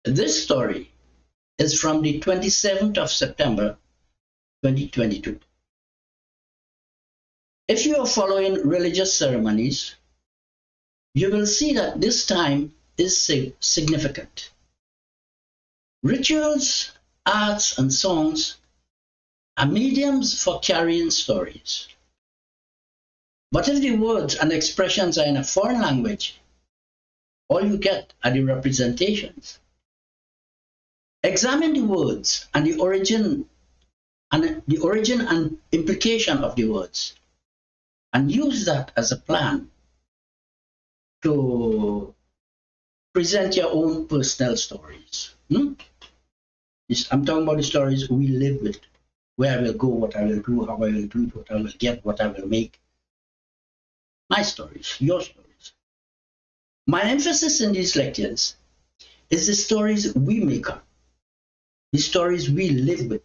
This story is from the 27th of September, 2022. If you are following religious ceremonies, you will see that this time is significant. Rituals, arts, and songs are mediums for carrying stories. But if the words and expressions are in a foreign language, all you get are the representations. Examine the words and the origin and implication of the words, and use that as a plan to present your own personal stories. I'm talking about the stories we live with, where I will go, what I will do, how I will do it, what I will get, what I will make. My stories, your stories. My emphasis in these lectures is the stories we make up, the stories we live with.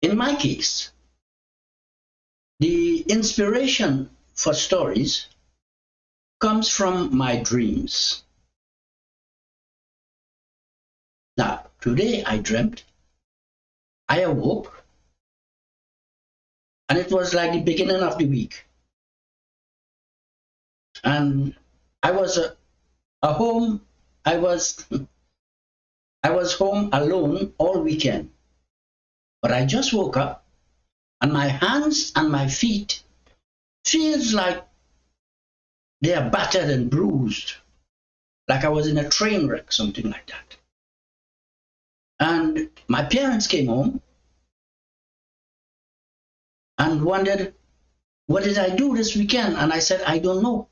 In my case, the inspiration for stories comes from my dreams. Now, today I dreamt, I awoke, and it was like the beginning of the week. And I was home alone all weekend. But I just woke up, and my hands and my feet feels like they are battered and bruised, like I was in a train wreck, something like that. And my parents came home and wondered, what did I do this weekend? And I said, I don't know.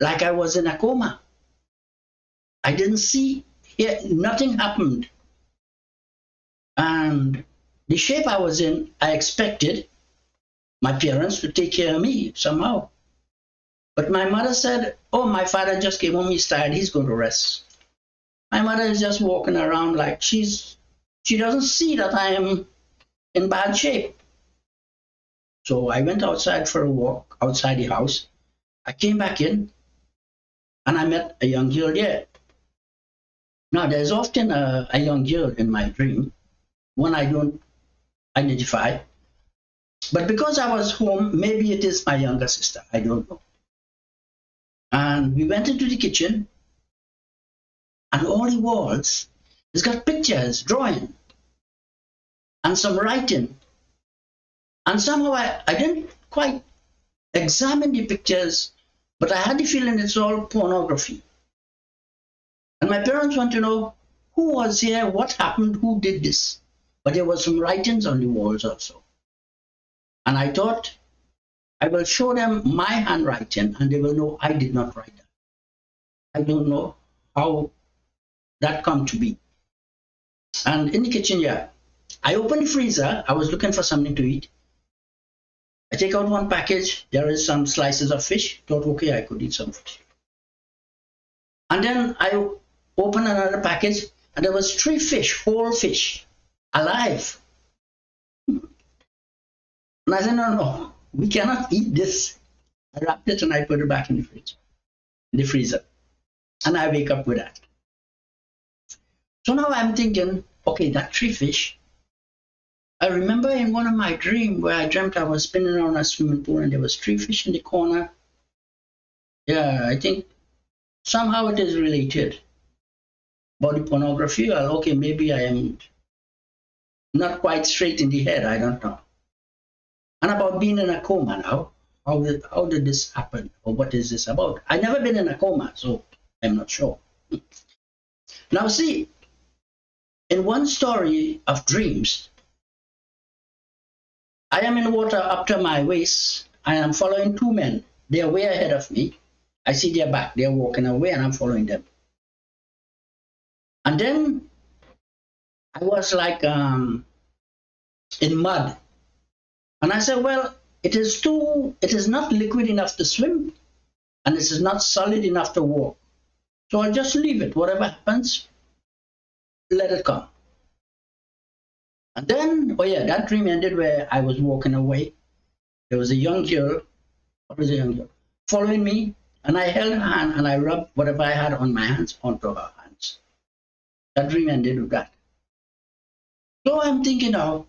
Like I was in a coma. I didn't see, nothing happened. And the shape I was in, I expected my parents to take care of me somehow. But my mother said, oh, my father just came home, he's tired, he's going to rest. My mother is just walking around like she doesn't see that I am in bad shape. So I went outside for a walk outside the house. I came back in and I met a young girl there. Now, there's often a young girl in my dream, one I don't identify. But because I was home, maybe it is my younger sister, I don't know. And we went into the kitchen, and all the walls, it's got pictures, drawing, and some writing. And somehow I didn't quite examine the pictures, but I had the feeling it's all pornography. And my parents want to know who was here, what happened, who did this. But there was some writings on the walls also. And I thought, I will show them my handwriting and they will know I did not write that. I don't know how that come to be. And in the kitchen, I opened the freezer. I was looking for something to eat. I take out one package. There is some slices of fish. Thought, okay, I could eat some fish. And then I opened another package, and there was 3 fish, whole fish, alive. And I said, no, we cannot eat this. I wrapped it and I put it back in the fridge, in the freezer. And I wake up with that. So now I'm thinking, okay, that 3 fish. I remember in one of my dreams where I dreamt I was spinning around a swimming pool and there was 3 fish in the corner. Yeah, I think somehow it is related. About the pornography, well, okay, maybe I am not quite straight in the head, I don't know. And about being in a coma now, how did this happen? Or what is this about? I've never been in a coma, so I'm not sure. Now see, in one story of dreams, I am in water up to my waist. I am following 2 men. They are way ahead of me. I see their back. They are walking away and I'm following them. And then I was like in mud. And I said, well, it is not liquid enough to swim and it is not solid enough to walk. So I'll just leave it. Whatever happens, let it come. And then, oh yeah, that dream ended where I was walking away. There was a young girl, following me, and I held her hand and I rubbed whatever I had on my hands onto her hands. That dream ended with that. So I'm thinking now,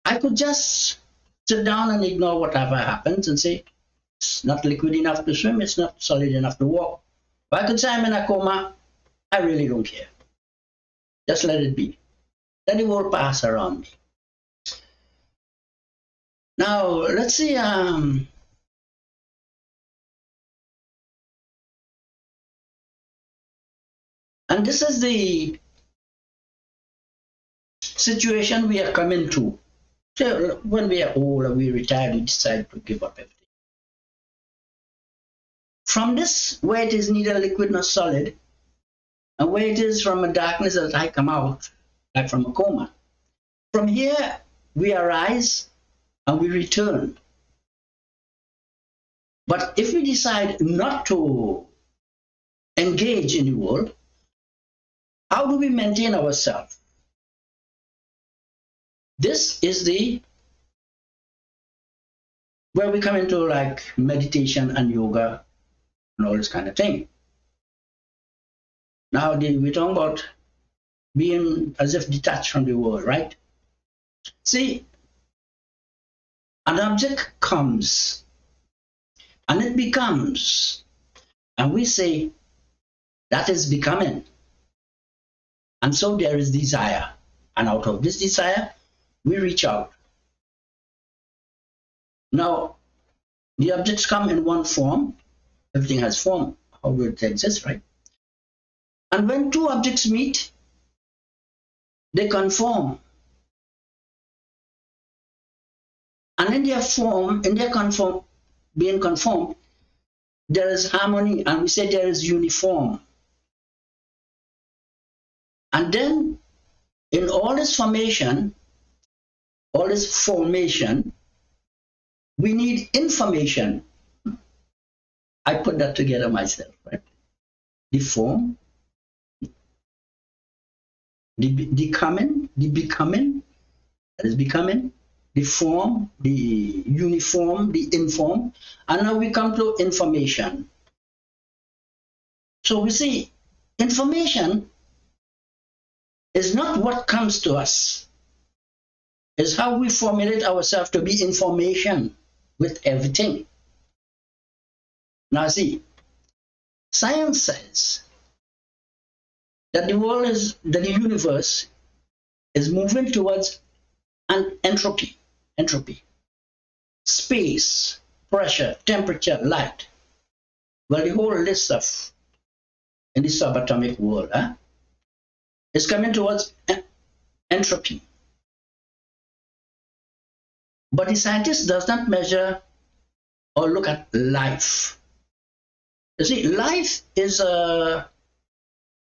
I could just sit down and ignore whatever happens and say, it's not liquid enough to swim, it's not solid enough to walk. Or I could say I'm in a coma, I really don't care. Just let it be. Let the world pass around me. Now, let's see, and this is the situation we are coming to. So when we are old or we retire, we decide to give up everything. From this, where it is neither liquid nor solid, and where it is from a darkness that I come out, like from a coma, from here we arise and we return. But if we decide not to engage in the world, how do we maintain ourselves? This is where we come into like meditation and yoga and all this kind of thing. Now we're talking about being as if detached from the world, right? See, an object comes and it becomes, and we say that is becoming. And so there is desire, and out of this desire we reach out. Now the objects come in one form. Everything has form. How do it exist, right? And when two objects meet, they conform. And in their form, being conformed, there is harmony, and we say there is uniform. And then in all this formation, we need information. I put that together myself, right? The form, the becoming, that is becoming, the form, the uniform, the inform, and now we come to information. So we see information is not what comes to us, it's how we formulate ourselves to be information with everything. Now see, science says that the universe is moving towards an entropy. Space, pressure, temperature, light. Well, the whole list of in the subatomic world is coming towards entropy. But the scientist does not measure or look at life. You see, life is a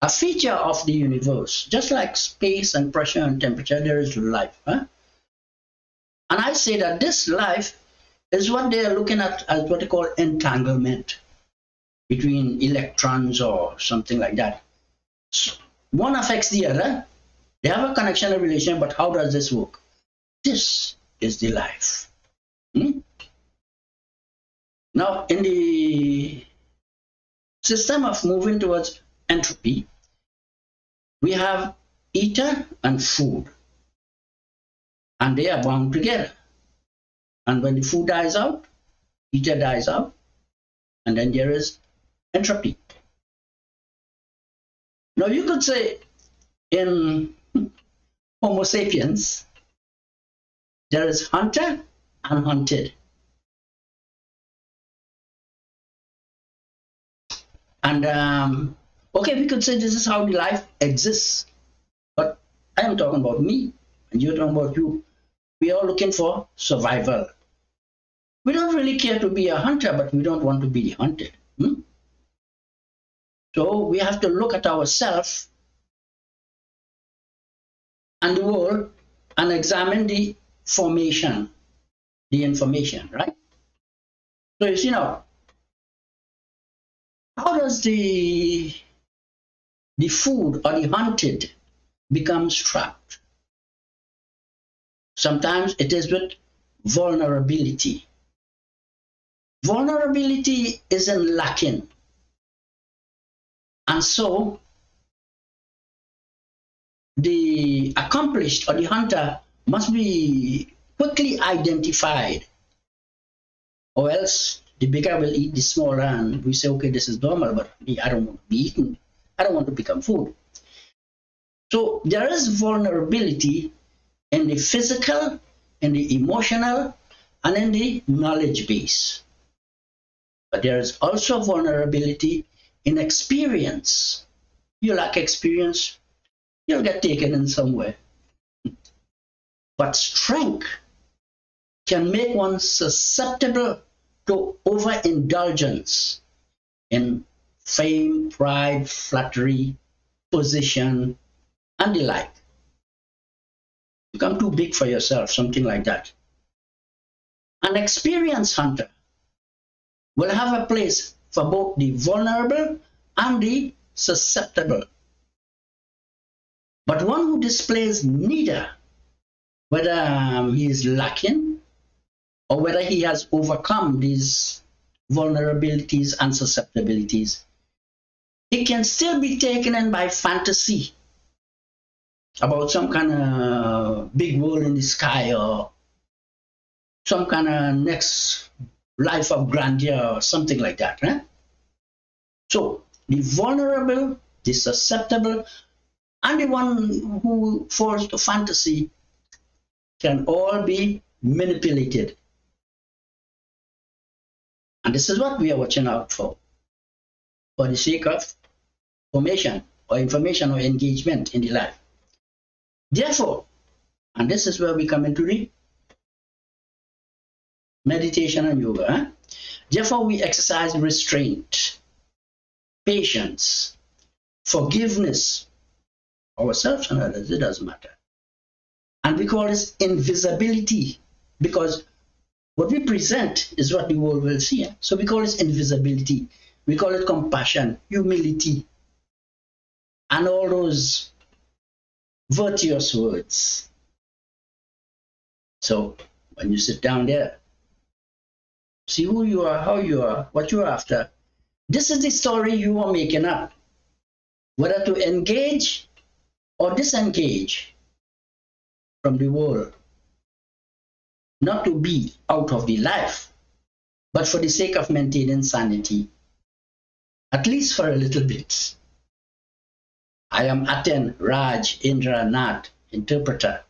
feature of the universe. Just like space and pressure and temperature, there is life. And I say that this life is what they are looking at as what they call entanglement between electrons or something like that. So one affects the other. They have a connection, a relation, but how does this work? This is the life. Now, in the system of moving towards entropy, we have ether and food, and they are bound together. And when the food dies out, ether dies out, and then there is entropy. Now you could say in Homo sapiens, there is hunter and hunted. And okay, we could say this is how the life exists, but I am talking about me and you're talking about you. We are looking for survival. We don't really care to be a hunter, but we don't want to be hunted. So we have to look at ourselves and the world and examine the formation, the information, right? So you see now, how does the food or the hunted becomes trapped? Sometimes it is with vulnerability. Vulnerability is in lacking. And so the accomplished or the hunter must be quickly identified, or else the bigger will eat the smaller, and we say, okay, this is normal, but I don't want to be eaten. I don't want to become food. So there is vulnerability in the physical, in the emotional, and in the knowledge base. But there is also vulnerability in experience. You lack experience, you'll get taken in somewhere. But strength can make one susceptible to overindulgence in fame, pride, flattery, position, and the like. Become too big for yourself, something like that. An experienced hunter will have a place for both the vulnerable and the susceptible. But one who displays neither, whether he is lacking or whether he has overcome these vulnerabilities and susceptibilities, he can still be taken in by fantasy about some kind of big world in the sky, or some kind of next life of grandeur, or something like that. Right? So the vulnerable, the susceptible, and the one who falls to fantasy can all be manipulated. And this is what we are watching out for the sake of formation or information or engagement in the life. Therefore, and this is where we come into the meditation and yoga, therefore we exercise restraint, patience, forgiveness, ourselves and others, it doesn't matter. And we call this invisibility, because what we present is what the world will see. So we call this invisibility. We call it compassion, humility, and all those virtuous words. So when you sit down there, see who you are, how you are, what you're after. This is the story you are making up. Whether to engage or disengage from the world. Not to be out of the life, but for the sake of maintaining sanity, at least for a little bit. I am Aten Raj Indra Nath, interpreter.